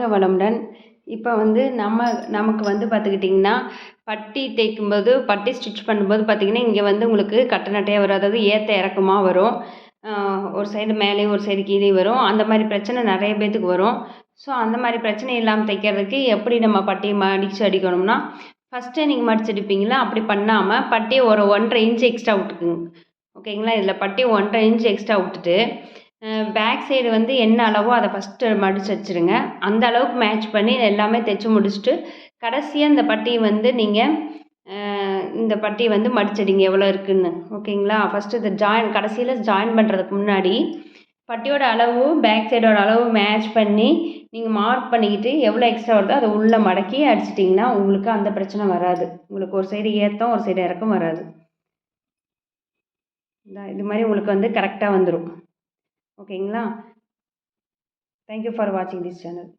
வாழ்க வளமுடன். இப்போ வந்து நமக்கு வந்து பார்த்துக்கிட்டிங்கன்னா, பட்டி தைக்கும்போது பட்டி ஸ்டிச் பண்ணும்போது பார்த்திங்கன்னா, இங்கே வந்து உங்களுக்கு கட்ட நட்டையா வரும். அதாவது ஏத்த இறக்கமா வரும். ஒரு சைடு மேலேயும் ஒரு சைடு கீழேயும் வரும். அந்த மாதிரி பிரச்சனை நிறைய பேத்துக்கு வரும். ஸோ அந்த மாதிரி பிரச்சனை இல்லாமல் தைக்கிறதுக்கு எப்படி நம்ம பட்டியை மடித்து அடிக்கணும்னா, ஃபஸ்ட்டே நீங்கள் மடிச்சு அடிப்பீங்களா, அப்படி பண்ணாமல் பட்டியை ஒரு 1½ இன்ச் எக்ஸ்ட்ரா விட்டுக்குங்க. ஓகேங்களா? இதில் பட்டியை 1½ இன்ச் எக்ஸ்ட்ரா விட்டுட்டு பேக் சைடு வந்து என்ன அளவோ அதை ஃபஸ்ட்டு மடித்து வச்சுருங்க. அந்த அளவுக்கு மேட்ச் பண்ணி எல்லாமே தைச்சு முடிச்சுட்டு, கடைசியாக இந்த பட்டியை வந்து நீங்கள் இந்த பட்டியை வந்து மடிச்சடிங்க எவ்வளோ இருக்குன்னு. ஓகேங்களா? ஃபஸ்ட்டு இதை கடைசியில் ஜாயின் பண்ணுறதுக்கு முன்னாடி பட்டியோட அளவு பேக் சைடோட அளவு மேட்ச் பண்ணி நீங்கள் மார்க் பண்ணிக்கிட்டு எவ்வளோ எக்ஸ்ட்ரா வருதோ அதை உள்ளே மடக்கி அடிச்சிட்டிங்கன்னா உங்களுக்கு அந்த பிரச்சனை வராது. உங்களுக்கு ஒரு சைடு ஏற்றம் ஒரு சைடு இறக்கம் வராது. இது மாதிரி உங்களுக்கு வந்து கரெக்டாக வந்துடும். ஓகேங்களா? தேங்க் யூ ஃபார் வாட்சிங் திஸ் சேனல்.